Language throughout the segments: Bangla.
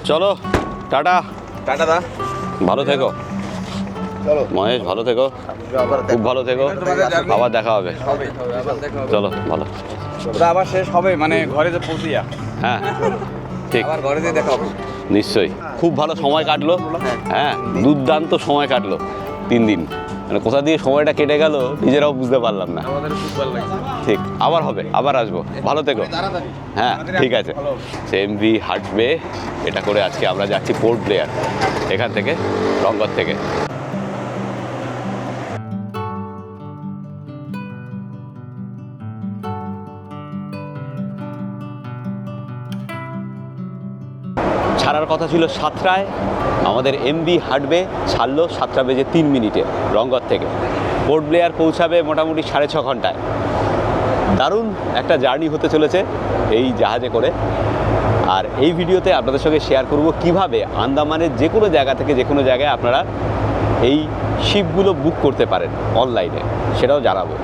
চলো টাটা। টাটা দা, ভালো থেকো। চলো মহেশ, ভালো থেকো, খুব ভালো থেকো, আবার দেখা হবে। চলো ভালো। ওটা আবার শেষ হবে মানে ঘরে যে পৌঁছিয়া, হ্যাঁ ঠিক, আবার ঘরে যেয়ে দেখা হবে। নিশ্চয়ই। খুব ভালো সময় কাটলো, হ্যাঁ দুর্দান্ত সময় কাটলো 3 দিন। মানে কোথা দিয়ে সময়টা কেটে গেল নিজেরাও বুঝতে পারলাম না। আমাদের খুব ভালো লাগছে। ঠিক, আবার হবে, আবার আসবো। ভালো থেকো। হ্যাঁ ঠিক আছে। এমভি হাটবে এটা করে আজকে আমরা যাচ্ছি পোর্ট ব্লেয়ার, এখান থেকে রংগর থেকে। ছাড়ার কথা ছিল 7টায়, আমাদের এমভি হাটবে ছাড়লো 7:03 রংগর থেকে। পোর্ট ব্লেয়ার পৌঁছাবে মোটামুটি 6.5 ঘন্টায়। দারুণ একটা জার্নি হতে চলেছে এই জাহাজে করে। আর এই ভিডিওতে আপনাদের সঙ্গে শেয়ার করব কিভাবে আন্দামানের যে কোনো জায়গা থেকে যে কোনো জায়গায় আপনারা এই শিপগুলো বুক করতে পারেন অনলাইনে, সেটাও জানাবো।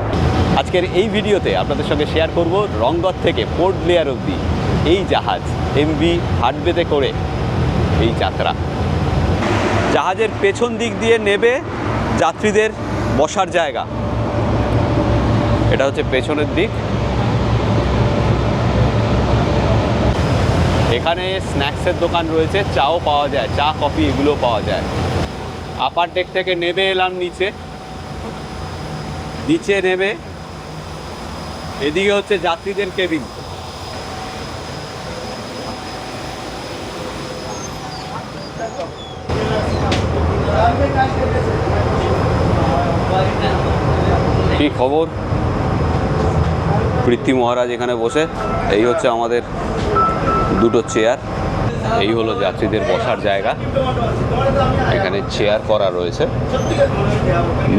আজকের এই ভিডিওতে আপনাদের সঙ্গে শেয়ার করব রংগর থেকে পোর্ট ব্লেয়ার অবধি এই জাহাজ এমভি হাটবেতে করে এই যাত্রা। জাহাজের পেছন দিক দিয়ে নেবে যাত্রীদের বসার জায়গা, এটা হচ্ছে পেছনের দিক। এখানে স্ন্যাক্সের দোকান রয়েছে, চাও পাওয়া যায়, চা কফি এগুলো পাওয়া যায়। আপার ডেক থেকে নেমে এলাম নিচে, নিচে নেমে এদিকে হচ্ছে যাত্রীদের কেবিন। কি খবর? পৃথ্বী মহারাজ এখানে বসে, এই হচ্ছে আমাদের দুটো চেয়ার, এই হলো যাত্রীদের বসার জায়গা। এখানে চেয়ার করা রয়েছে,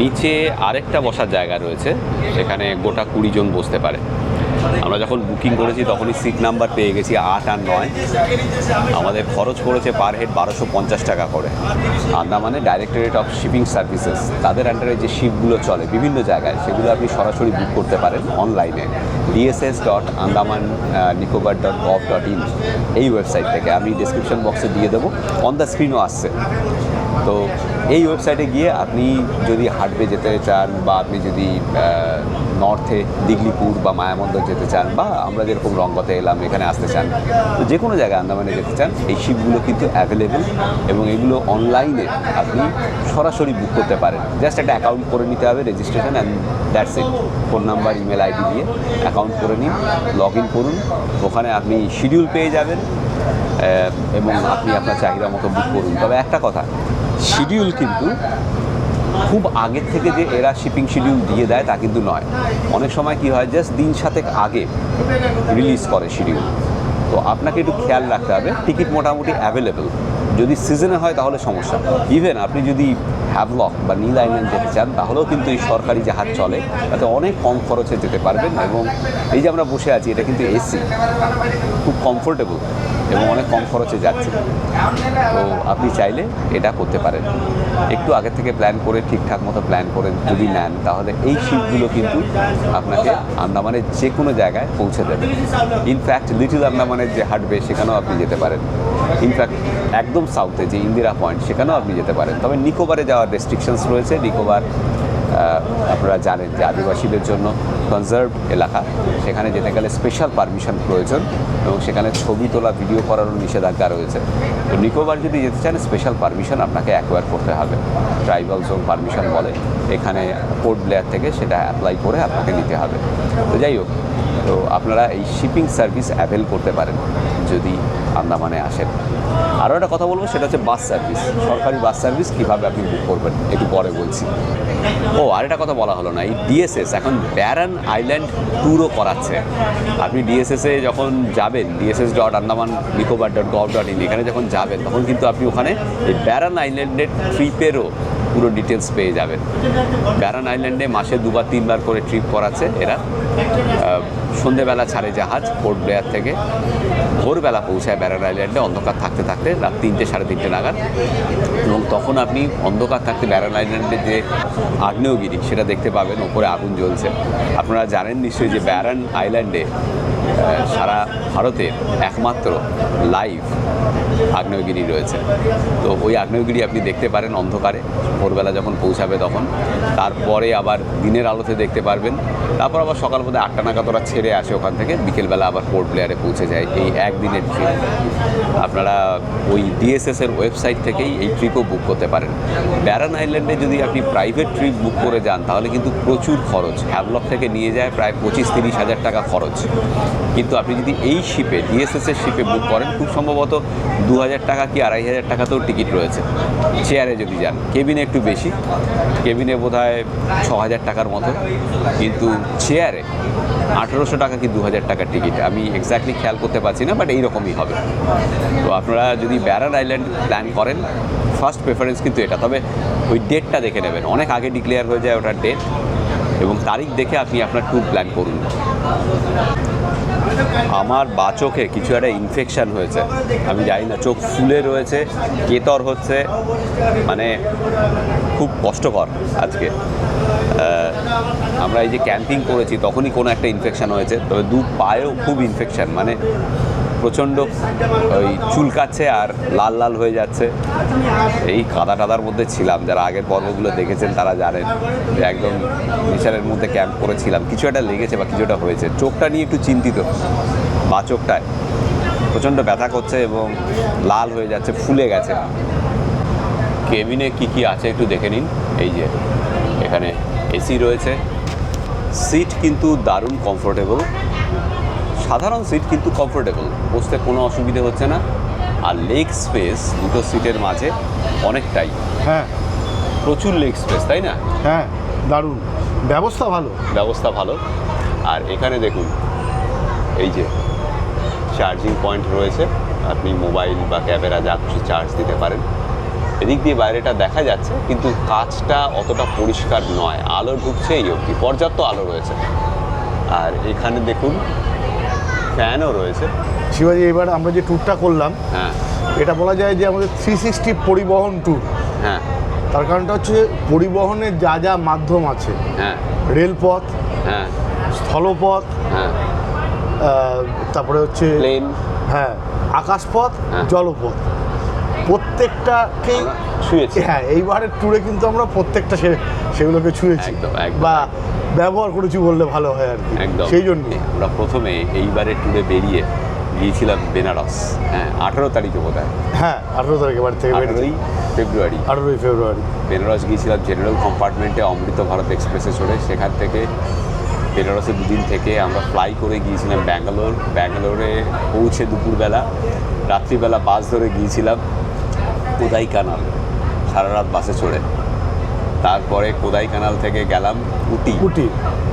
নিচে আরেকটা বসার জায়গা রয়েছে, সেখানে গোটা 20 জন বসতে পারে। আমরা যখন বুকিং করেছি তখনই সিট নাম্বার পেয়ে গেছি 8 আর 9। আমাদের খরচ পড়েছে পার হেড 1250 টাকা করে। আন্দামানে ডাইরেক্টরেট অফ শিপিং সার্ভিসেস, তাদের আন্ডারে যে শিপগুলো চলে বিভিন্ন জায়গায়, সেগুলো আপনি সরাসরি বুক করতে পারেন অনলাইনে dss.andaman-nicobar.gov.in এই ওয়েবসাইট থেকে। আমি ডিসক্রিপশন বক্সে দিয়ে দেবো, অন দ্য স্ক্রিনও আসছে। তো এই ওয়েবসাইটে গিয়ে আপনি যদি হাটবে যেতে চান, বা আপনি যদি নর্থে দিগলিপুর বা মায়াবন্দর যেতে চান, বা আমরা যেরকম রংগতে এলাম এখানে আসতে চান, তো যে কোনো জায়গায় আন্দামানে যেতে চান, এই শিপগুলো কিন্তু অ্যাভেলেবেল এবং এগুলো অনলাইনে আপনি সরাসরি বুক করতে পারেন। জাস্ট একটা অ্যাকাউন্ট করে নিতে হবে, registration and that's it. Phone number, email ID দিয়ে অ্যাকাউন্ট করে নিন, লগ ইন করুন, ওখানে আপনি শিডিউল পেয়ে যাবেন এবং আপনি আপনার চাহিদা মতো বুক করুন। তবে একটা কথা, শিডিউল কিন্তু খুব আগের থেকে যে এরা শিপিং শিডিউল দিয়ে দেয় তা কিন্তু নয়। অনেক সময় কি হয়, জাস্ট দিন 7 আগে রিলিজ করে শিডিউল। তো আপনাকে একটু খেয়াল রাখতে হবে। টিকিট মোটামুটি অ্যাভেলেবেল, যদি সিজনে হয় তাহলে সমস্যা। ইভেন আপনি যদি হ্যাভলক বা নীল আইল্যান্ড যেতে চান, তাহলেও কিন্তু এই সরকারি জাহাজ চলে, তাতে অনেক কম খরচে যেতে পারবেন। এবং এই যে আমরা বসে আছি, এটা কিন্তু এসি, খুব কমফোর্টেবল এবং অনেক কম খরচে যাচ্ছে। তো আপনি চাইলে এটা করতে পারেন। একটু আগের থেকে প্ল্যান করে, ঠিকঠাক মতো প্ল্যান করে যদি নেন, তাহলে এই শিপগুলো কিন্তু আপনাকে আন্দামানের যে কোনো জায়গায় পৌঁছে দেবে। ইনফ্যাক্ট লিটল আন্দামানের যে হাটবে সেখানেও আপনি যেতে পারেন। ইনফ্যাক্ট একদম সাউথে যে ইন্দিরা পয়েন্ট, সেখানেও আপনি যেতে পারেন। তবে নিকোবারে যাওয়ার রেস্ট্রিকশনস রয়েছে। নিকোবার আপনারা জানেন যে আদিবাসীদের জন্য কনজার্ভ এলাকা, সেখানে যেতে গেলে স্পেশাল পারমিশন প্রয়োজন এবং সেখানে ছবি তোলা, ভিডিও করারও নিষেধাজ্ঞা রয়েছে। তো নিকোবার যদি যেতে চান, স্পেশাল পারমিশন আপনাকে অ্যাকোয়ার করতে হবে, ট্রাইবাল জোন পারমিশন বলে। এখানে পোর্ট ব্লেয়ার থেকে সেটা অ্যাপ্লাই করে আপনাকে নিতে হবে। তো যাই হোক, তো আপনারা এই শিপিং সার্ভিস অ্যাভেল করতে পারেন যদি আন্দামানে আসেন। আরও একটা কথা বলবো, সেটা হচ্ছে বাস সার্ভিস। সরকারি বাস সার্ভিস কীভাবে আপনি বুক করবেন একটু পরে বলছি। ও আরেকটা কথা বলা হলো না, এই ডিএসএস এখন ব্যারান আইল্যান্ড ট্যুরও করাচ্ছে। আপনি ডিএসএসে যখন যাবেন, dss.andaman-nicobar.gov.in এখানে যখন যাবেন, তখন কিন্তু আপনি ওখানে এই ব্যারান আইল্যান্ডের ট্রিপেরও পুরো ডিটেলস পেয়ে যাবেন। ব্যারান আইল্যান্ডে মাসে 2-3 করে ট্রিপ করাচ্ছে এরা। সন্ধেবেলা ছাড়ে জাহাজ পোর্ট ব্লেয়ার থেকে, ভোরবেলা পৌঁছায় ব্যারান আইল্যান্ডে অন্ধকার থাকতে থাকতে, রাত 3-3:30 নাগাদ। এবং তখন আপনি অন্ধকার থাকতে ব্যারান আইল্যান্ডের যে আগ্নেয়গিরি সেটা দেখতে পাবেন, ওপরে আগুন জ্বলছে। আপনারা জানেন নিশ্চয়ই যে ব্যারান আইল্যান্ডে সারা ভারতের একমাত্র লাইভ আগ্নেয়গিরি রয়েছে। তো ওই আগ্নেয়গিরি আপনি দেখতে পারেন অন্ধকারে, ভোরবেলা যখন পৌঁছাবে তখন। তারপরে আবার দিনের আলোতে দেখতে পারবেন। তারপর আবার সকাল বোধহয় 8টা নাগাদ ওরা ছেড়ে আসে ওখান থেকে, বিকেলবেলা আবার পোর্ট ব্লেয়ারে পৌঁছে যায়। এই একদিনের ট্রিপ আপনারা ওই ডিএসএসের ওয়েবসাইট থেকেই এই ট্রিপও বুক করতে পারেন। ব্যারন আইল্যান্ডে যদি আপনি প্রাইভেট ট্রিপ বুক করে যান তাহলে কিন্তু প্রচুর খরচ। হ্যাভলক থেকে নিয়ে যায় প্রায় 25-30 হাজার টাকা খরচ। কিন্তু আপনি যদি এই শিপে, ডিএসএসের শিপে বুক করেন, খুব সম্ভবত 2,000 টাকা কি 2,500 টাকাতেও টিকিট রয়েছে। চেয়ারে যদি যান, কেবিনে একটু বেশি, কেবিনে বোধহয় 6,000 টাকার মতো, কিন্তু চেয়ারে 1,800 টাকা কি 2,000 টাকার টিকিট। আমি এক্স্যাক্টলি খেয়াল করতে পারছি না, বাট এইরকমই হবে। তো আপনারা যদি ব্যারন আইল্যান্ড প্ল্যান করেন, ফার্স্ট প্রেফারেন্স কিন্তু এটা। তবে ওই ডেটটা দেখে নেবেন, অনেক আগে ডিক্লেয়ার হয়ে যায় ওটার ডেট, এবং তারিখ দেখে আপনি আপনার ট্যুর প্ল্যান করুন। আমার বা চোখে কিছু একটা ইনফেকশান হয়েছে, আমি জানি না, চোখ ফুলে রয়েছে, কেতর হচ্ছে, মানে খুব কষ্টকর আজকে। আমরা এই যে ক্যাম্পিং করেছি তখনই কোনো একটা ইনফেকশান হয়েছে, তবে দু পায়েও খুব ইনফেকশান, মানে প্রচণ্ড ওই চুলকাচ্ছে আর লাল লাল হয়ে যাচ্ছে। এই কাদা টাদার মধ্যে ছিলাম, যারা আগের পর্বগুলো দেখেছেন তারা জানেন যে একদম নেচারের মধ্যে ক্যাম্প করেছিলাম। কিছু একটা লেগেছে বা কিছুটা হয়েছে, চোখটা নিয়ে একটু চিন্তিত। বা চোখটায় প্রচণ্ড ব্যথা করছে এবং লাল হয়ে যাচ্ছে, ফুলে গেছে। কেবিনে কি কি আছে একটু দেখে নিন। এই যে এখানে এসি রয়েছে, সিট কিন্তু দারুণ কমফোর্টেবল, সাধারণ সিট কিন্তু কমফোর্টেবল, বসতে কোনো অসুবিধে হচ্ছে না। আর লেগ স্পেস দুটো সিটের মাঝে অনেকটাই, হ্যাঁ প্রচুর লেগ স্পেস, তাই না? হ্যাঁ, দারুণ ব্যবস্থা, ভালো ব্যবস্থা ভালো। আর এখানে দেখুন এই যে চার্জিং পয়েন্ট রয়েছে, আপনি মোবাইল বা ক্যামেরা যা খুশি চার্জ দিতে পারেন। এদিক দিয়ে বাইরেটা দেখা যাচ্ছে, কিন্তু কাঁচটা অতটা পরিষ্কার নয়, আলো ঢুকছে এই অবধি, পর্যাপ্ত আলো রয়েছে। আর এখানে দেখুন ফ্যানও রয়েছে। শিবাজি, এবার আমরা যে ট্যুরটা করলাম, হ্যাঁ এটা বলা যায় যে আমাদের 360 পরিবহন ট্যুর। হ্যাঁ তার কারণটা হচ্ছে পরিবহনের যা যা মাধ্যম আছে, হ্যাঁ রেলপথ, হ্যাঁ স্থলপথ, হ্যাঁ তারপরে হচ্ছে প্লেন, হ্যাঁ আকাশপথ, হ্যাঁ। জলপথ, প্রত্যেকটাকেই শুয়েছি। হ্যাঁ, এইবারের ট্যুরে কিন্তু আমরা প্রত্যেকটা সেগুলোকে ছুঁয়েছি একদম, একদম। বা ব্যবহার করেছি বললে ভালো হয় আর কি। একদম, সেই জন্য আমরা প্রথমে এইবারের ট্যুরে বেরিয়ে গিয়েছিলাম বেনারস। হ্যাঁ, 18 তারিখে বোধ হয়, হ্যাঁ 18 তারিখে বাড়ি থেকে বেরিয়েছি, 18ই ফেব্রুয়ারি। 18ই ফেব্রুয়ারি বেনারস গিয়েছিলাম জেনারেল কম্পার্টমেন্টে অমৃত ভারত এক্সপ্রেসে চড়ে। সেখান থেকে বেনারসে দুদিন থেকে আমরা ফ্লাই করে গিয়েছিলাম ব্যাঙ্গালোর। ব্যাঙ্গালোরে পৌঁছে দুপুরবেলা, রাত্রিবেলা বাস ধরে গিয়েছিলাম কোদাইকানাল, সারা রাত বাসে চড়ে। তারপরে কোদাইকানাল থেকে গেলাম উটি,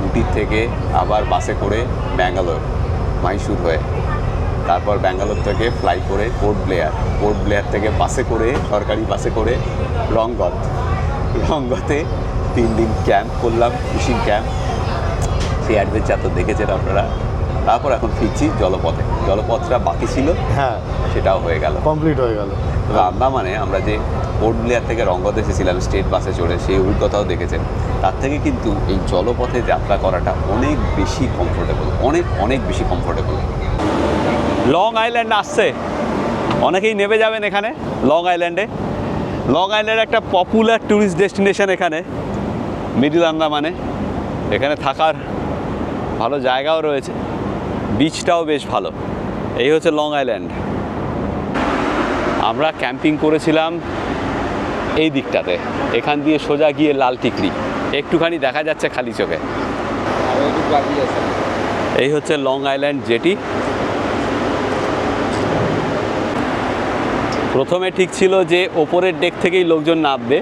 উটির থেকে আবার বাসে করে ব্যাঙ্গালোর, মাইসুর হয়ে। তারপর ব্যাঙ্গালোর থেকে ফ্লাই করে পোর্ট ব্লেয়ার থেকে বাসে করে, সরকারি বাসে করে রংগতে 3 দিন ক্যাম্প করলাম, ফিশিং ক্যাম্প। সেই অ্যাডভেঞ্চার তো দেখেছেন আপনারা। তারপর এখন ফিরছি জলপথটা বাকি ছিল, হ্যাঁ সেটাও হয়ে গেল, কমপ্লিট হয়ে গেল। তবে আন্দামানে আমরা যে পোর্ট ব্লেয়ার থেকে রংগতে এসেছিলাম স্টেট বাসে চড়ে, সেই অভিজ্ঞতাও দেখেছেন। তার থেকে কিন্তু এই জলপথে যাত্রা করাটা অনেক বেশি কমফোর্টেবল, অনেক বেশি কমফোর্টেবল। লং আইল্যান্ড আসছে, অনেকেই নেমে যাবেন এখানে লং আইল্যান্ডে। লং আইল্যান্ড একটা পপুলার ট্যুরিস্ট ডেস্টিনেশন এখানে মিডল আন্দামানে। এখানে থাকার ভালো জায়গাও রয়েছে, বিচটাও বেশ ভালো। এই হচ্ছে লং আইল্যান্ড। আমরা ক্যাম্পিং করেছিলাম এই দিকটাতে, এখান দিয়ে সোজা গিয়ে লাল টিকরি একটুখানি দেখা যাচ্ছে খালি চোখে। এই হচ্ছে লং আইল্যান্ড জেটি। প্রথমে ঠিক ছিল যে ওপরের ডেক থেকেই লোকজন নামবে,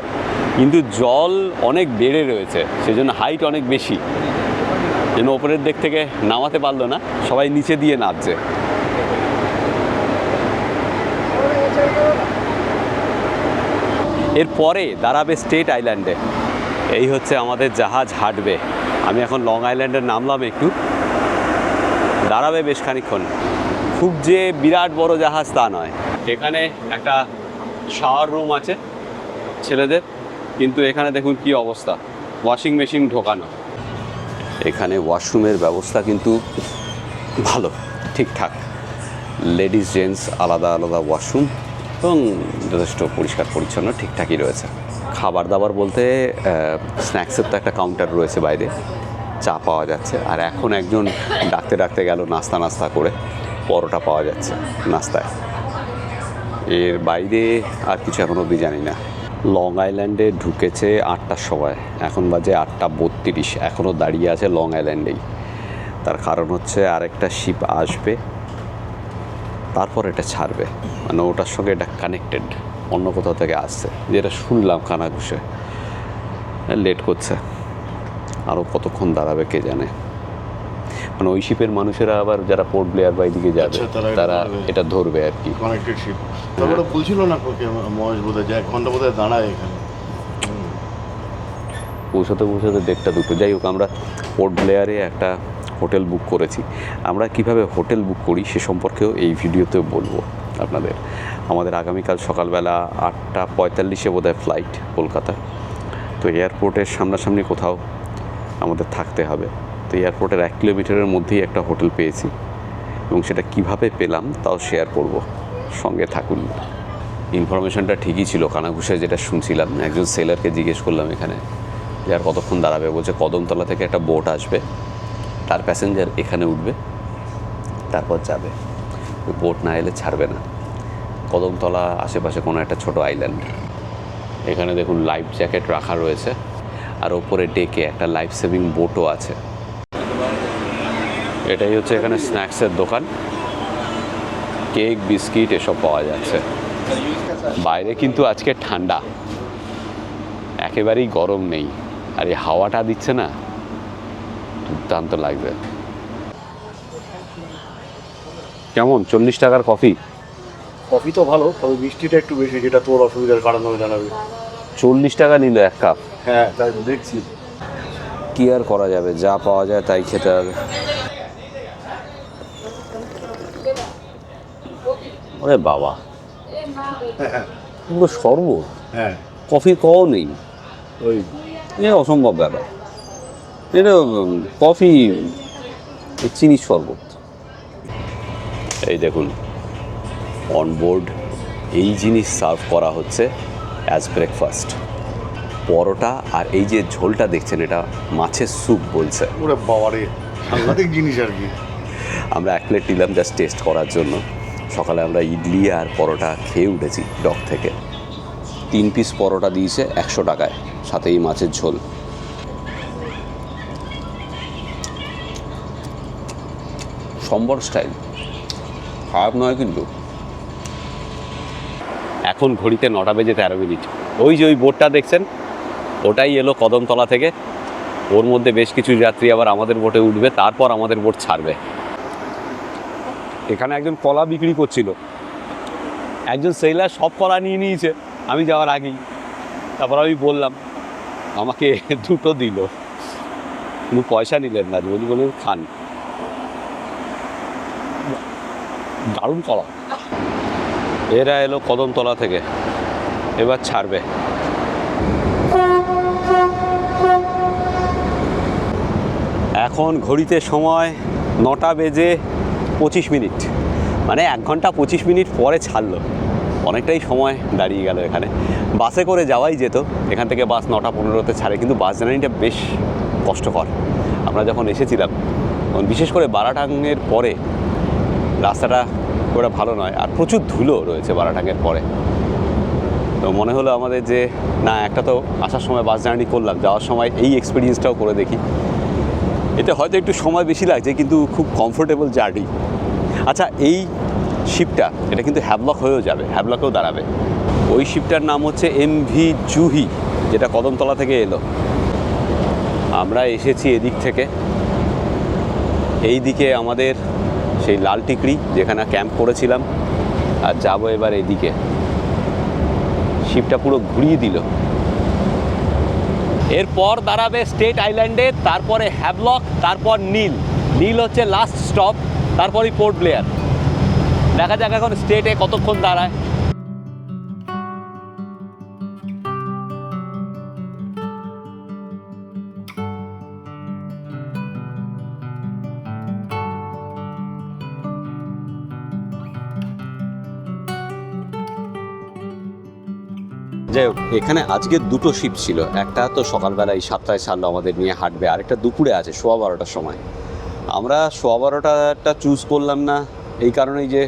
কিন্তু জল অনেক বেড়ে রয়েছে, সেজন্য হাইট অনেক বেশি, যেন ওপরের ডেক থেকে নামাতে পারলো না, সবাই নিচে দিয়ে নামছে। এরপরে দাঁড়াবে স্টেট আইল্যান্ডে। এই হচ্ছে আমাদের জাহাজ হাঁটবে। আমি এখন লং আইল্যান্ডে নামলাম, একটু দাঁড়াবে বেশ খানিকক্ষণ। খুব যে বিরাট বড় জাহাজ তা নয়। এখানে একটা শাওয়ার রুম আছে ছেলেদের, কিন্তু এখানে দেখুন কি অবস্থা, ওয়াশিং মেশিন ঢোকানো। এখানে ওয়াশরুমের ব্যবস্থা কিন্তু ভালো, ঠিকঠাক, লেডিস জেন্টস আলাদা আলাদা ওয়াশরুম। এবং যথেষ্ট পরিষ্কার পরিচ্ছন্ন ঠিকঠাকই রয়েছে। খাবার দাবার বলতে স্ন্যাক্সের তো একটা কাউন্টার রয়েছে বাইরে, চা পাওয়া যাচ্ছে। আর এখন একজন ডাকতে ডাকতে গেল নাস্তা করে, পরোটা পাওয়া যাচ্ছে নাস্তায়। এর বাইরে আর কিছু এখন অবধি জানি না। লং আইল্যান্ডে ঢুকেছে 8টার সময়, এখন বাজে 8:32, এখনও দাঁড়িয়ে আছে লং আইল্যান্ডেই। তার কারণ হচ্ছে আরেকটা শিপ আসবে, তারপর এটা ছাড়বে, মানে ওটার সঙ্গে এটা কানেক্টেড, অন্য কোথাও থেকে আসছে, যেটা শুনলাম কানাঘুষে। লেট করছে, আরও কতক্ষণ দাঁড়াবে কে জানে। মানে ওই শিপের মানুষেরা আবার যারা পোর্ট ব্লেয়ার বা এদিকে যাবে আচ্ছা, তারা এটা ধরবে আর কি। Connected ship. তারপরে বলছিল না মহেশ বোধহয় যে 1 ঘন্টা বোধহয় দাঁড়ায় এখানে। পৌঁছাতে 1:30 2। যাই হোক, আমরা পোর্ট ব্লেয়ারে একটা হোটেল বুক করেছি। আমরা কিভাবে হোটেল বুক করি সে সম্পর্কেও এই ভিডিওতেও বলবো আপনাদের। আমাদের আগামীকাল সকালবেলা 8:45 বোধহয় ফ্লাইট কলকাতা। তো এয়ারপোর্টের সামনাসামনি কোথাও আমাদের থাকতে হবে। তো এয়ারপোর্টের 1 কিলোমিটারের মধ্যেই একটা হোটেল পেয়েছি, এবং সেটা কিভাবে পেলাম তাও শেয়ার করব, সঙ্গে থাকুন। ইনফরমেশনটা ঠিকই ছিল, কানাঘুষে যেটা শুনছিলাম। একজন সেলারকে জিজ্ঞেস করলাম এখানে যে আর কতক্ষণ দাঁড়াবে, বলছে কদমতলা থেকে একটা বোট আসবে, তার প্যাসেঞ্জার এখানে উঠবে, তারপর যাবে। ওই বোট না এলে ছাড়বে না। কদমতলা আশেপাশে কোনো একটা ছোট আইল্যান্ড। এখানে দেখুন লাইফ জ্যাকেট রাখা রয়েছে, আর ওপরে ডেকে একটা লাইফ সেভিং বোটও আছে। এটাই হচ্ছে এখানে স্ন্যাক্সের দোকান, কেক বিস্কিট এসব পাওয়া যাচ্ছে। বাইরে কিন্তু আজকে ঠান্ডা, একেবারেই গরম নেই, আর এই হাওয়াটা দিচ্ছে না, দুর্দান্ত লাগবে। কেমন 40 টাকার কফি? কফি তো ভালো, তবে মিষ্টিটা একটু বেশি, যেটা তোর অসুবিধার কারণ হবে জানাবি। 40 টাকা নিল 1 কাপ। হ্যাঁ, তাই দেখছি। কি আর করা যাবে, যা পাওয়া যায় তাই খেতে হবে। ওরে বাবা, পুরো শরবত, হ্যাঁ, কফির কও নেই, ওই এটা অসম্ভব ব্যাপার। এটা কফি, চিনির শরবত। এই দেখুন অনবোর্ড এই জিনিস সার্ভ করা হচ্ছে অ্যাজ ব্রেকফাস্ট। পরোটা আর এই যে ঝোলটা দেখছেন, এটা মাছের স্যুপ বলছে। ওরে বাবারে, সাংঘাতিক জিনিস আর কি। আমরা 1 প্লেট নিলাম জাস্ট টেস্ট করার জন্য। সকালে আমরা ইডলি আর পরোটা খেয়ে উঠেছি ডক থেকে। 3 পিস পরোটা দিয়েছে 100 টাকায়, সাথে এই মাছের ঝোল। সম্বর স্টাইল, খারাপ নয় কিন্তু। এখন ঘড়িতে 9:13। ওই যে ওই বোটটা দেখছেন, ওটাই এলো কদমতলা থেকে। ওর মধ্যে বেশ কিছু যাত্রী আবার আমাদের বোটে উঠবে, তারপর আমাদের বোট ছাড়বে। এখানে একজন কলা বিক্রি করছিল, একজন সেলার সব কলা নিয়ে নিয়েছে আমি যাওয়ার আগেই। তারপর আমি বললাম, আমাকে 2টো দিল, কোনো পয়সা নিলেন না, বললেন খান। দারুণ কলা। এরা এলো কদমতলা থেকে, এবার ছাড়বে। এখন ঘড়িতে সময় 9:25, মানে 1 ঘন্টা 25 মিনিট পরে ছাড়লো। অনেকটাই সময় দাঁড়িয়ে গেল এখানে। বাসে করে যাওয়াই যেত, এখান থেকে বাস 9:15 ছাড়ে, কিন্তু বাস জার্নিটা বেশ কষ্টকর। আমরা যখন এসেছিলাম, বিশেষ করে বারাটাঙের পরে রাস্তাটা ওটা ভালো নয়, আর প্রচুর ধুলো রয়েছে বারাটাঙের পরে। তো মনে হলো আমাদের যে না, একটা তো আসার সময় বাস জার্নি করলাম, যাওয়ার সময় এই এক্সপিরিয়েন্সটাও করে দেখি। এতে হয়তো একটু সময় বেশি লাগছে, কিন্তু খুব কমফোর্টেবল জার্নি। আচ্ছা, এই শিপটা এটা কিন্তু হ্যাভলক হয়েও যাবে, হ্যাভলকেও দাঁড়াবে। ওই শিপটার নাম হচ্ছে MV জুহি, যেটা কদমতলা থেকে এলো। আমরা এসেছি এদিক থেকে, এই দিকে আমাদের সেই লাল টিকরি যেখানে ক্যাম্প করেছিলাম, আর যাবো এবার এদিকে। শিপটা পুরো ঘুরিয়ে দিল। এরপর দাঁড়াবে স্টেট আইল্যান্ডে, তারপরে হ্যাভলক, তারপর নীল হচ্ছে লাস্ট স্টপ, তারপরই পোর্ট ব্লেয়ার। দেখা যাক এখন স্টেটে কতক্ষণ দাঁড়ায়। যাই হোক, এখানে আজকে দুটো শিপ ছিল। একটা তো সকালবেলা এই 7টায় ছাড়লো আমাদের নিয়ে হাঁটবে, আরেকটা দুপুরে আছে 12:15টার সময়। আমরা 12:15টা চুজ করলাম না এই কারণেই যে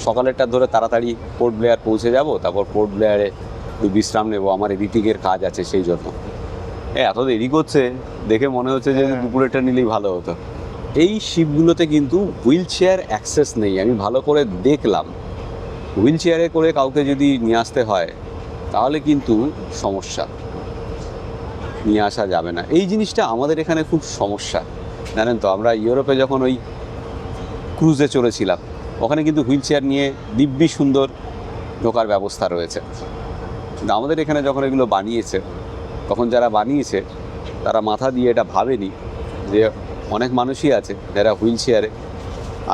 সকালেরটা ধরে তাড়াতাড়ি পোর্ট ব্লেয়ার পৌঁছে যাব, তারপর পোর্ট ব্লেয়ারে একটু বিশ্রাম নেবো, আমার এডিটিংয়ের কাজ আছে সেই জন্য। এত দেরি করছে দেখে মনে হচ্ছে যে দুপুরেরটা নিলেই ভালো হতো। এই শিপগুলোতে কিন্তু হুইল চেয়ার অ্যাক্সেস নেই, আমি ভালো করে দেখলাম। হুইল চেয়ারে করে কাউকে যদি নিয়ে আসতে হয় তাহলে কিন্তু সমস্যা, নিয়ে আসা যাবে না। এই জিনিসটা আমাদের এখানে খুব সমস্যা, জানেন তো। আমরা ইউরোপে যখন ওই ক্রুজে চলেছিলাম, ওখানে কিন্তু হুইল চেয়ার নিয়ে দিব্যি সুন্দর ঢোকার ব্যবস্থা রয়েছে। কিন্তু আমাদের এখানে যখন এগুলো বানিয়েছে, তখন যারা বানিয়েছে তারা মাথা দিয়ে এটা ভাবেনি যে অনেক মানুষই আছে যারা হুইল চেয়ারে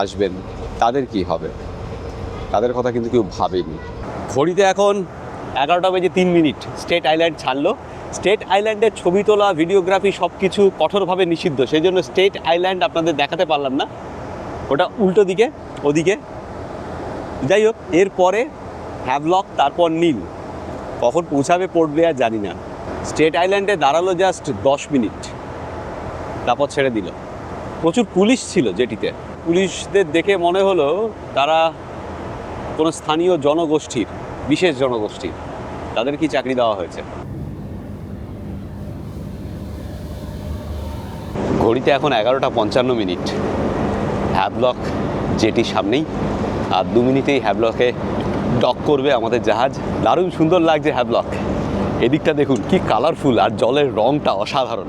আসবেন, তাদের কি হবে, তাদের কথা কিন্তু কেউ ভাবেনি। ঘড়িতে এখন 11:03। স্টেট আইল্যান্ড ছাড়লো। স্টেট আইল্যান্ডের ছবি তোলা, ভিডিওগ্রাফি সব কিছু কঠোরভাবে নিষিদ্ধ, সেই জন্য স্টেট আইল্যান্ড আপনাদের দেখাতে পারলাম না, ওটা উল্টো দিকে ওদিকে। যাই হোক, এরপরে হ্যাভলক, তারপর নীল। কখন পৌঁছাবে পোর্ট ব্লেয়ার জানি না। স্টেট আইল্যান্ডে দাঁড়ালো জাস্ট 10 মিনিট, তারপর ছেড়ে দিল। প্রচুর পুলিশ ছিল জেটিতে। পুলিশদের দেখে মনে হলো তারা কোনো স্থানীয় জনগোষ্ঠীর, বিশেষ জনগোষ্ঠীর, তাদের কি চাকরি দেওয়া হয়েছে। ঘড়িতে এখন 11:55। হ্যাভলক জেটির সামনেই, আর 2 মিনিটেই হ্যাভলকে ডক করবে আমাদের জাহাজ। দারুণ সুন্দর লাগছে হ্যাভলক। এদিকটা দেখুন কি কালারফুল, আর জলের রঙটা অসাধারণ।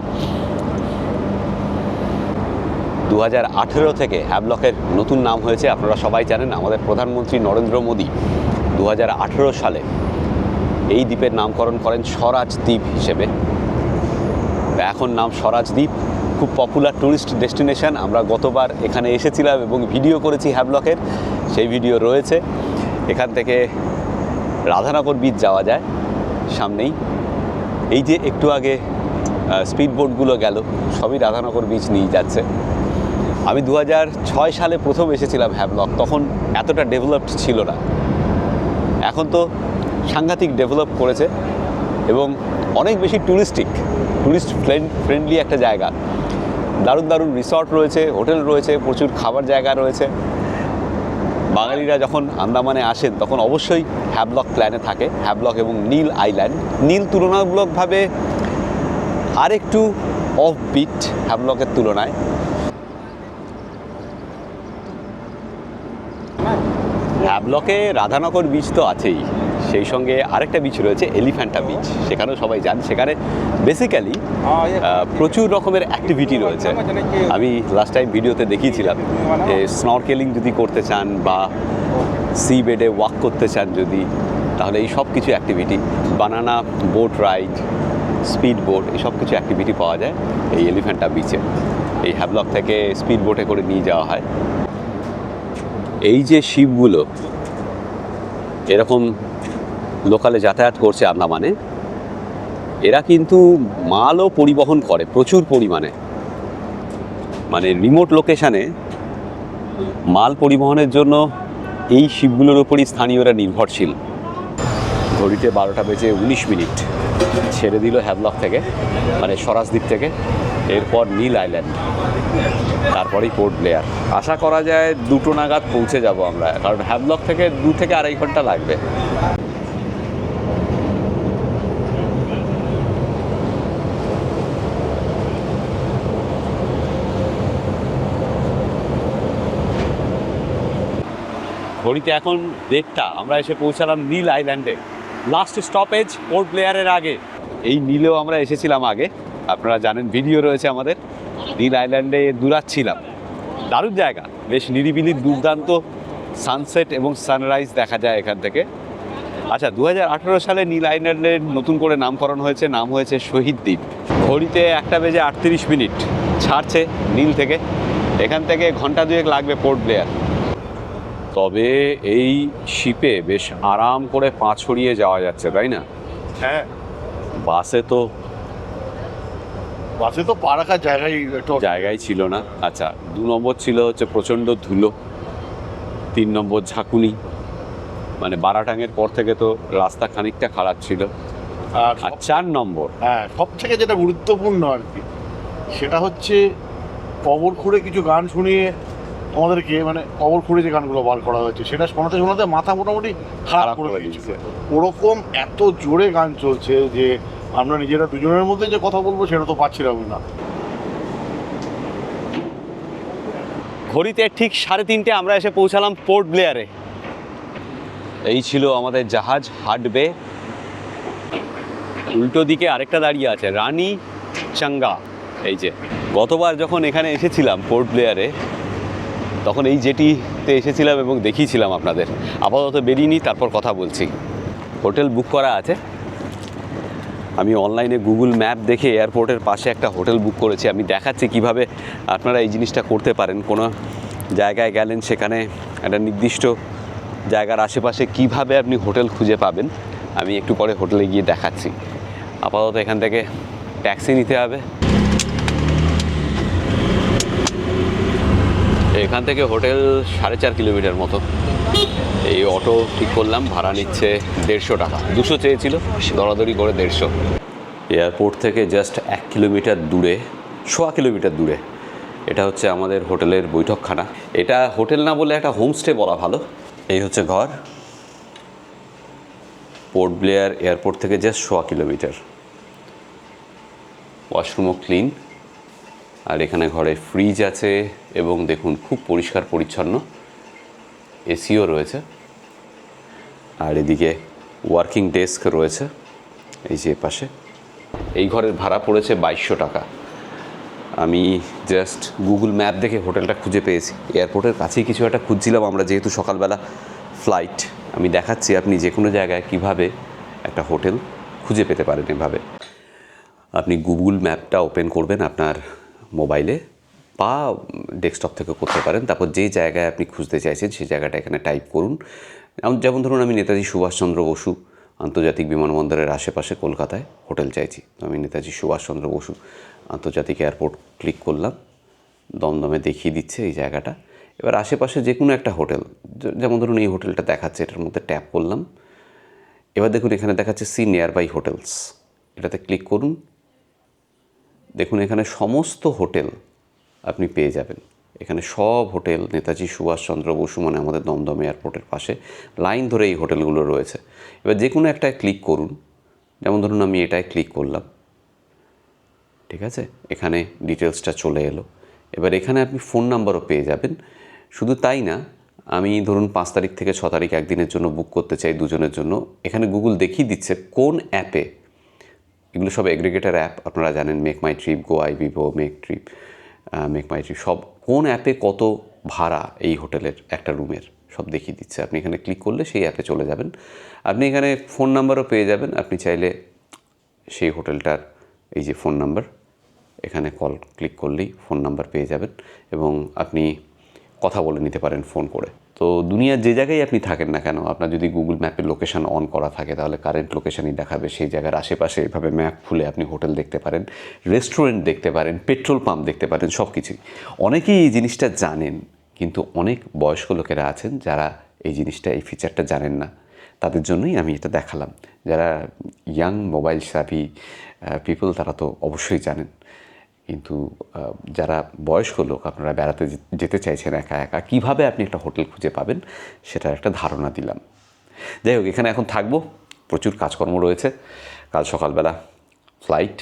2018 থেকে হ্যাভলকের নতুন নাম হয়েছে, আপনারা সবাই জানেন। আমাদের প্রধানমন্ত্রী নরেন্দ্র মোদী 2018 সালে এই দ্বীপের নামকরণ করেন স্বরাজ দ্বীপ হিসেবে। এখন নাম স্বরাজ দ্বীপ, খুব পপুলার ট্যুরিস্ট ডেস্টিনেশন। আমরা গতবার এখানে এসেছিলাম এবং ভিডিও করেছি হ্যাভলকের, সেই ভিডিও রয়েছে। এখান থেকে রাধানগর বিচ যাওয়া যায় সামনেই। এই যে একটু আগে স্পিড বোটগুলো গেল, সবই রাধানগর বিচ নিয়ে যাচ্ছে। আমি 2006 সালে প্রথম এসেছিলাম হ্যাভলক, তখন এতটা ডেভেলপড ছিল না। এখন তো সাংঘাতিক ডেভেলপ করেছে এবং অনেক বেশি টুরিস্ট ফ্রেন্ডলি একটা জায়গা। দারুণ দারুণ রিসর্ট রয়েছে, হোটেল রয়েছে, প্রচুর খাবার জায়গা রয়েছে। বাঙালিরা যখন আন্দামানে আসেন তখন অবশ্যই হ্যাভলক প্ল্যানে থাকে। হ্যাভলক এবং নীল আইল্যান্ড। নীল তুলনামূলকভাবে আরেকটু অফ বিট হ্যাভলকের তুলনায়। হ্যাভলকে রাধানগর বিচ তো আছেই, সেই সঙ্গে আরেকটা বিচ রয়েছে এলিফ্যান্টা বিচ, সেখানেও সবাই যান। সেখানে বেসিক্যালি প্রচুর রকমের অ্যাক্টিভিটি রয়েছে। আমি লাস্ট টাইম ভিডিওতে দেখিয়েছিলাম যে স্নরকেলিং যদি করতে চান বা সি বেডে ওয়াক করতে চান যদি, তাহলে এই সব কিছু অ্যাক্টিভিটি, বানানা বোট রাইড, স্পিড বোট, এই সব কিছু অ্যাক্টিভিটি পাওয়া যায় এই এলিফ্যান্টা বিচে। এই হ্যাভলক থেকে স্পিড বোটে করে নিয়ে যাওয়া হয়। এই যে শিপগুলো এরকম লোকালে যাতায়াত করছে আন্দামানে, এরা কিন্তু মালও পরিবহন করে প্রচুর পরিমাণে। মানে রিমোট লোকেশানে মাল পরিবহনের জন্য এই শিপগুলোর উপরই স্থানীয়রা নির্ভরশীল। ঘড়িতে 12:19। ছেড়ে দিল হ্যাভলক থেকে, মানে স্বরাজদ্বীপ থেকে। এরপর নীল আইল্যান্ড, তারপরেই পোর্ট ব্লেয়ার। আশা করা যায় 2টো নাগাদ পৌঁছে যাব আমরা, কারণ হ্যাভলক থেকে 2 থেকে 2.5 ঘন্টা লাগবে। ঘড়িতে এখন 1:30। আমরা এসে পৌঁছালাম নীল আইল্যান্ডে। লাস্ট স্টপেজ পোর্ট ব্লেয়ারের আগে। এই নীলেও আমরা এসেছিলাম আগে, আপনারা জানেন, ভিডিও রয়েছে আমাদের। নীল আইল্যান্ডে দূরাচ্ছিলাম, দারুণ জায়গা, বেশ নিরিবিলি, দুর্দান্ত সানসেট এবং সানরাইজ দেখা যায় এখান থেকে। আচ্ছা, 2018 সালে নীল আইল্যান্ডের নতুন করে নামকরণ হয়েছে, নাম হয়েছে শহীদ দ্বীপ। ঘড়িতে 1:38। ছাড়ছে নীল থেকে, এখান থেকে ঘন্টা 2 লাগবে পোর্ট ব্লেয়ার। তবে এই শিপে বেশ আরাম করে পা ছড়িয়ে যাওয়া যাচ্ছে, তাই না? হ্যাঁ, বাসে তো পা রাখার জায়গাই ছিল না। আচ্ছা, 2 নম্বর ছিল হচ্ছে প্রচণ্ড ধুলো, 3 নম্বর ঝাঁকুনি। মানে বারাটাঙের পর থেকে তো রাস্তা খানিকটা খারাপ ছিল। আর আর 4 নম্বর, হ্যাঁ, সব থেকে যেটা গুরুত্বপূর্ণ আর কি, সেটা হচ্ছে কবর খুঁড়ে কিছু গান শুনিয়ে আমাদেরকে, মানে কবর খুঁড়ে যে গানগুলো বার করা হয়েছে সেটা শোনাতে শোনাতে মাথা মোটামুটি খারাপ করে দিয়েছে। ওরকম এত জোরে গান চলছে যে আমরা নিজেরা দুজনের মধ্যে যে কথা বলবো সেটা তো পাচ্ছিলাম না। ঘড়িতে ঠিক 3:30 আমরা এসে পৌঁছালাম পোর্ট ব্লেয়ারে। এই ছিল আমাদের জাহাজ হার্ট বে। উল্টো দিকে আরেকটা দাঁড়িয়ে আছে রানী চাঙ্গা। এই যে গতবার যখন এখানে এসেছিলাম পোর্ট ব্লেয়ারে, তখন এই জেটিতে এসেছিলাম এবং দেখিয়েছিলাম আপনাদের। আপাতত বেরিয়ে তারপর কথা বলছি। হোটেল বুক করা আছে। আমি অনলাইনে গুগল ম্যাপ দেখে এয়ারপোর্টের পাশে একটা হোটেল বুক করেছি। আমি দেখাচ্ছি কিভাবে আপনারা এই জিনিসটা করতে পারেন। কোনো জায়গায় গেলেন, সেখানে একটা নির্দিষ্ট জায়গার আশেপাশে কিভাবে আপনি হোটেল খুঁজে পাবেন, আমি একটু পরে হোটেলে গিয়ে দেখাচ্ছি। আপাতত এখান থেকে ট্যাক্সি নিতে হবে। এখান থেকে হোটেল 4.5 কিলোমিটার মতো। এই অটো ঠিক করলাম, ভাড়া নিচ্ছে 150 টাকা। 200 চেয়েছিল, দরাদরি করে 150। এয়ারপোর্ট থেকে জাস্ট 1 কিলোমিটার দূরে, 1.25 কিলোমিটার দূরে এটা হচ্ছে আমাদের হোটেলের বৈঠকখানা। এটা হোটেল না বলে একটা হোমস্টে বলা ভালো। এই হচ্ছে ঘর। পোর্ট ব্লেয়ার এয়ারপোর্ট থেকে জাস্ট 1.25 কিলোমিটার। ওয়াশরুমও ক্লিন, আর এখানে ঘরে ফ্রিজ আছে এবং দেখুন খুব পরিষ্কার পরিচ্ছন্ন। এসিও রয়েছে, আর এদিকে ওয়ার্কিং ডেস্ক রয়েছে এই যে পাশে। এই ঘরের ভাড়া পড়েছে 2200 টাকা। আমি জাস্ট গুগল ম্যাপ দেখে হোটেলটা খুঁজে পেয়েছি। এয়ারপোর্টের কাছেই কিছু একটা খুঁজছিলাম আমরা, যেহেতু সকালবেলা ফ্লাইট। আমি দেখাচ্ছি আপনি যে কোনো জায়গায় কিভাবে একটা হোটেল খুঁজে পেতে পারেন। এভাবে আপনি গুগল ম্যাপটা ওপেন করবেন আপনার মোবাইলে বা ডেস্কটপ থেকে করতে পারেন। তারপর যে জায়গায় আপনি খুঁজতে চাইছেন সেই জায়গাটা এখানে টাইপ করুন। যেমন ধরুন আমি নেতাজি সুভাষচন্দ্র বসু আন্তর্জাতিক বিমানবন্দরের আশেপাশে কলকাতায় হোটেল চাইছি, তো আমি নেতাজি সুভাষচন্দ্র বসু আন্তর্জাতিক এয়ারপোর্ট ক্লিক করলাম। দমদমে দেখিয়ে দিচ্ছে এই জায়গাটা। এবার আশেপাশে যে কোনো একটা হোটেল, যেমন ধরুন এই হোটেলটা দেখাচ্ছে, এটার মধ্যে ট্যাপ করলাম। এবার দেখুন এখানে দেখাচ্ছে সি নিয়ার বাই হোটেলস, এটাতে ক্লিক করুন। দেখুন এখানে সমস্ত হোটেল আপনি পেয়ে যাবেন। এখানে সব হোটেল নেতাজি সুভাষচন্দ্র বসু, মানে আমাদের দমদম এয়ারপোর্টের পাশে লাইন ধরে এই হোটেলগুলো রয়েছে। এবার যে কোনো একটায় ক্লিক করুন। যেমন ধরুন আমি এটায় ক্লিক করলাম, ঠিক আছে, এখানে ডিটেলসটা চলে এলো। এবার এখানে আপনি ফোন নাম্বারও পেয়ে যাবেন। শুধু তাই না, আমি ধরুন 5 তারিখ থেকে 6 তারিখ একদিনের জন্য বুক করতে চাই দুজনের জন্য। এখানে গুগল দেখিয়ে দিচ্ছে কোন অ্যাপে, এগুলো সব এগ্রিগেটার অ্যাপ আপনারা জানেন, make my trip, go I Vivo, make trip, make my trip, সব কোন অ্যাপে কত ভাড়া এই হোটেলের একটা রুমের সব দেখিয়ে দিচ্ছে। আপনি এখানে ক্লিক করলে সেই অ্যাপে চলে যাবেন। আপনি এখানে ফোন নাম্বারও পেয়ে যাবেন। আপনি চাইলে সেই হোটেলটার এই যে ফোন নাম্বার, এখানে ক্লিক করলেই ফোন নাম্বার পেয়ে যাবেন এবং আপনি কথা বলে নিতে পারেন ফোন করে। তো দুনিয়ার যে জায়গায় আপনি থাকেন না কেন, আপনার যদি গুগল ম্যাপের লোকেশান অন করা থাকে তাহলে কারেন্ট লোকেশানই দেখাবে। সেই জায়গার আশেপাশে এভাবে ম্যাপ খুলে আপনি হোটেল দেখতে পারেন, রেস্টুরেন্ট দেখতে পারেন, পেট্রোল পাম্প দেখতে পারেন, সব কিছুই। অনেকেই এই জিনিসটা জানেন, কিন্তু অনেক বয়স্ক লোকেরা আছেন যারা এই জিনিসটা, এই ফিচারটা জানেন না। তাদের জন্যই আমি এটা দেখালাম। যারা ইয়াং মোবাইল সাভি পিপল তারা তো অবশ্যই জানেন, কিন্তু যারা বয়স্ক লোক, আপনারা বেড়াতে যেতে চাইছেন একা একা, কীভাবে আপনি একটা হোটেল খুঁজে পাবেন সেটার একটা ধারণা দিলাম। যাই হোক, এখানে এখন থাকবো, প্রচুর কাজকর্ম রয়েছে। কাল সকালবেলা ফ্লাইট,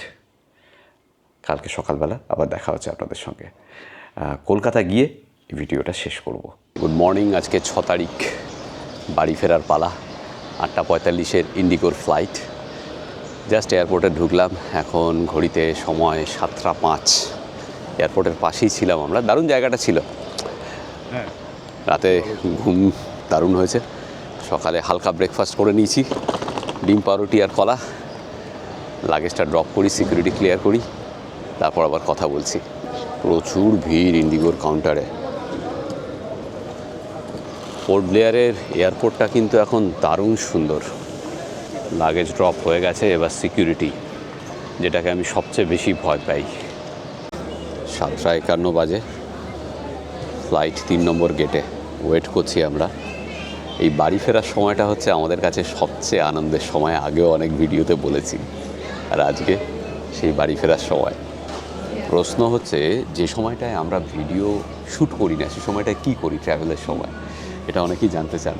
কালকে সকালবেলা আবার দেখা হচ্ছে আপনাদের সঙ্গে। কলকাতা গিয়ে এই ভিডিওটা শেষ করব। গুড মর্নিং, আজকে 6 তারিখ, বাড়ি ফেরার পালা। 8:45-এর ইন্ডিগোর ফ্লাইট। জাস্ট এয়ারপোর্টে ঢুকলাম, এখন ঘড়িতে সময় 7:05। এয়ারপোর্টের পাশেই ছিলাম আমরা, দারুণ জায়গাটা ছিল। হ্যাঁ, রাতে ঘুম দারুণ হয়েছে। সকালে হালকা ব্রেকফাস্ট করে নিয়েছি, ডিম পাউরুটি আর কলা। লাগেজটা ড্রপ করি, সিকিউরিটি ক্লিয়ার করি, তারপর আবার কথা বলছি। প্রচুর ভিড় ইন্ডিগোর কাউন্টারে। পোর্ট ব্লেয়ারের এয়ারপোর্টটা কিন্তু এখন দারুণ সুন্দর। লাগেজ ড্রপ হয়ে গেছে, এবার সিকিউরিটি, যেটাকে আমি সবচেয়ে বেশি ভয় পাই। 7:51 বাজে, ফ্লাইট 3 নম্বর গেটে ওয়েট করছি আমরা। এই বাড়ি ফেরার সময়টা হচ্ছে আমাদের কাছে সবচেয়ে আনন্দের সময়, আগেও অনেক ভিডিওতে বলেছি, আর আজকে সেই বাড়ি ফেরার সময়। প্রশ্ন হচ্ছে যে সময়টায় আমরা ভিডিও শ্যুট করি না সে সময়টায় কী করি ট্রাভেলের সময়, এটা অনেকেই জানতে চান।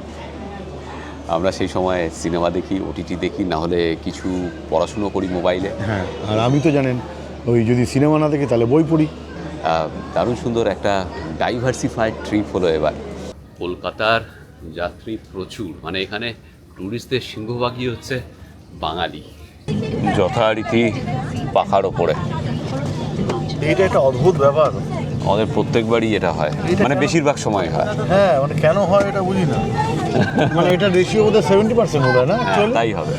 আমরা সেই সময় সিনেমা দেখি, ওটিটি দেখি, না হলে কিছু পড়াশুনো করি মোবাইলে। হ্যাঁ, আর আমি তো জানেন ওই যদি সিনেমা না দেখি তাহলে বই পড়ি। দারুণ সুন্দর একটা ডাইভার্সিফাইড ট্রিপ হলো এবার। কলকাতার যাত্রী প্রচুর, মানে এখানে ট্যুরিস্টদের সিংহভাগই হচ্ছে বাঙালি, যথারীতি পাখার ওপরে। এইটা একটা অদ্ভুত ব্যাপার। আমাদের প্রত্যেকবারই এটা হয়, মানে বেশিরভাগ সময় হয়। হ্যাঁ, মানে কেন হয় এটা বুঝি না। মানে এটা রেশিও বোধহয় 70% ওটা না? হ্যাঁ, তাই হবে,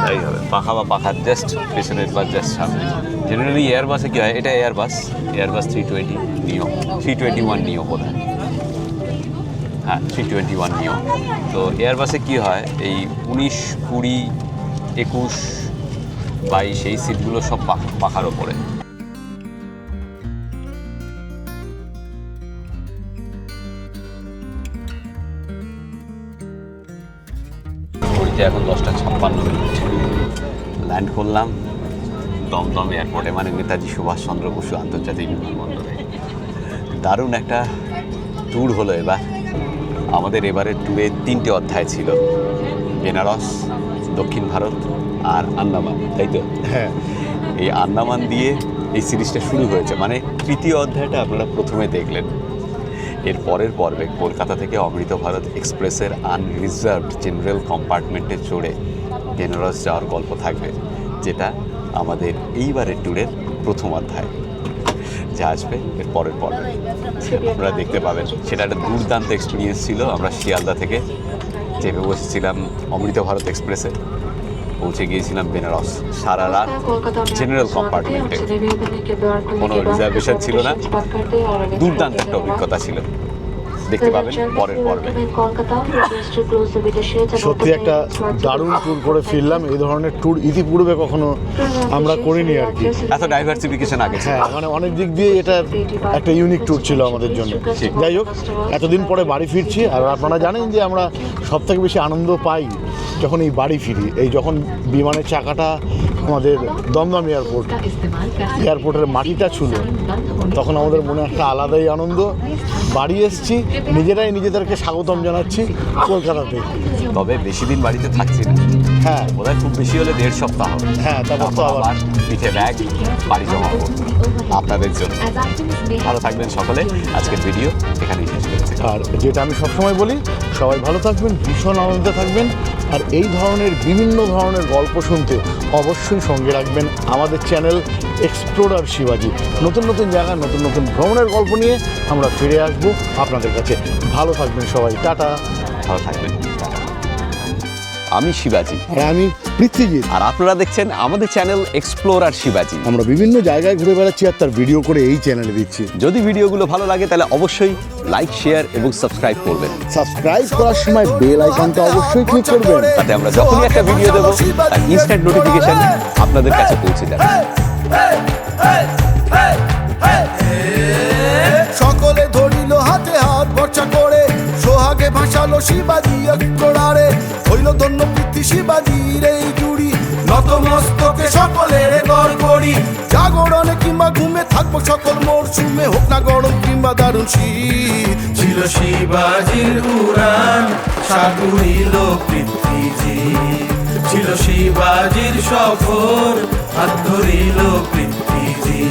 তাই হবে। পাখা বা পাখার জাস্ট পেছনের বা জাস্ট সামনে। জেনারেলি এয়ারবাসে কী হয়, এটা এয়ারবাস 320 নিও, 321 নিও বোধ হয়। হ্যাঁ, 321 নিও। তো এয়ারবাসে কী হয়, এই 19, 20, 21, 22 এই সিটগুলো সব পাখার ওপরে। ঘড়িতে এখন 10:56 ল্যান্ড করলাম দমদম এয়ারপোর্টে, মানে নেতাজি সুভাষচন্দ্র বসু আন্তর্জাতিক বিমানবন্দরে। দারুণ একটা ট্যুর হলো এবার। আমাদের এবারের ট্যুরে 3টে অধ্যায় ছিল, বেনারস, দক্ষিণ ভারত আর আন্দামান, তাই তো? হ্যাঁ, এই আন্দামান দিয়ে এই সিরিজটা শুরু হয়েছে, মানে তৃতীয় অধ্যায়টা আপনারা প্রথমে দেখলেন। এর পরের পর্বে কলকাতা থেকে অমৃত ভারত এক্সপ্রেসের আনরিজার্ভড জেনারেল কম্পার্টমেন্টে চড়ে বেনারস যাওয়ার গল্প থাকবে, যেটা আমাদের এইবারের ট্যুরের প্রথম অধ্যায়, যা আসবে এর পরের পর্বে আপনারা দেখতে পাবেন। সেটা একটা দুর্দান্ত এক্সপিরিয়েন্স ছিল। আমরা শিয়ালদা থেকে চেপে বসেছিলাম অমৃত ভারত এক্সপ্রেসে, পৌঁছে গিয়েছিলাম বেনারস সারা রাত জেনারেল কম্পার্টমেন্টে, কোনো রিজার্ভেশন ছিল না। দুর্দান্ত একটা অভিজ্ঞতা ছিল, দেখতে পাবেন পরের পর্বে। সত্যি একটা দারুণ ট্যুর করে ফিরলাম। এই ধরনের ট্যুর ইতিপূর্বে কখনো আমরা করিনি আর কি। এত ডাইভার্সিফিকেশন আগে ছিল। হ্যাঁ, মানে অনেক দিক দিয়ে এটা একটা ইউনিক ট্যুর ছিল আমাদের জন্য। যাই হোক, এতদিন পরে বাড়ি ফিরছি, আর আপনারা জানেন যে আমরা সবথেকে বেশি আনন্দ পাই যখন এই বাড়ি ফিরি। এই যখন বিমানের চাকাটা আমাদের দমদম এয়ারপোর্টের মাটিটা ছুলো, তখন আমাদের মনে একটা আলাদাই আনন্দ। বাড়ি এসছি, নিজেরাই নিজেদেরকে স্বাগতম জানাচ্ছি কলকাতাতে। তবে বেশি দিন বাড়িতে থাকছি না। হ্যাঁ, বোধহয় খুব বেশি হলে 1.5 সপ্তাহ। হ্যাঁ, তারপর তো আবার পিঠে ব্যাগ বাড়ি জমা করব আপনাদের জন্য। ভালো থাকবেন সকলে। আজকের ভিডিও এখানেই শেষ করছি। আর যেটা আমি সবসময় বলি, সবাই ভালো থাকবেন, ভীষণ আনন্দে থাকবেন। আর এই ধরনের বিভিন্ন ধরনের গল্প শুনতে অবশ্যই সঙ্গে রাখবেন আমাদের চ্যানেল এক্সপ্লোরার শিবাজি। নতুন নতুন জায়গা, নতুন নতুন ভ্রমণের গল্প নিয়ে আমরা ফিরে আসবো আপনাদের কাছে। ভালো থাকবেন সবাই, টাটা। ভালো থাকবেন। আমি শিবাজি আর আমি পৃথ্বীজিৎ, আর আপনারা দেখছেন আমাদের চ্যানেল এক্সপ্লোরার শিবাজি। আমরা বিভিন্ন জায়গায় ঘুরে বেড়াচ্ছি আর তার ভিডিও করে এই চ্যানেলে দিচ্ছি। যদি ভিডিওগুলো ভালো লাগে তাহলে অবশ্যই লাইক, শেয়ার এবং সাবস্ক্রাইব করবেন। সাবস্ক্রাইব করার সময় বেল আইকনটা অবশ্যই ক্লিক করবেন, তাতে আমরা যখনই একটা ভিডিও দেবো তার ইনস্ট্যান্ট নোটিফিকেশন আপনাদের কাছে পৌঁছে যাবে। সকলে ধরিল হাতে হাত ভরসা করে, সোহাগে ভাসালো শিবাজি এক্সপ্লোরারে। হইল ধন্য পৃথ্বী শিবাজির এই জুড়ি, নতমস্তকে সকলের গড় করি। জাগরণে কিংবা ঘুমে থাকবো সকল মরশুমে, হোক না গরম কিংবা দারুণ শীত। ছিল শিবাজির উড়ান, সাগুরিল পৃথ্বীজি। ছিল শিবাজির সফর, হাত ধরিল পৃথ্বীজি।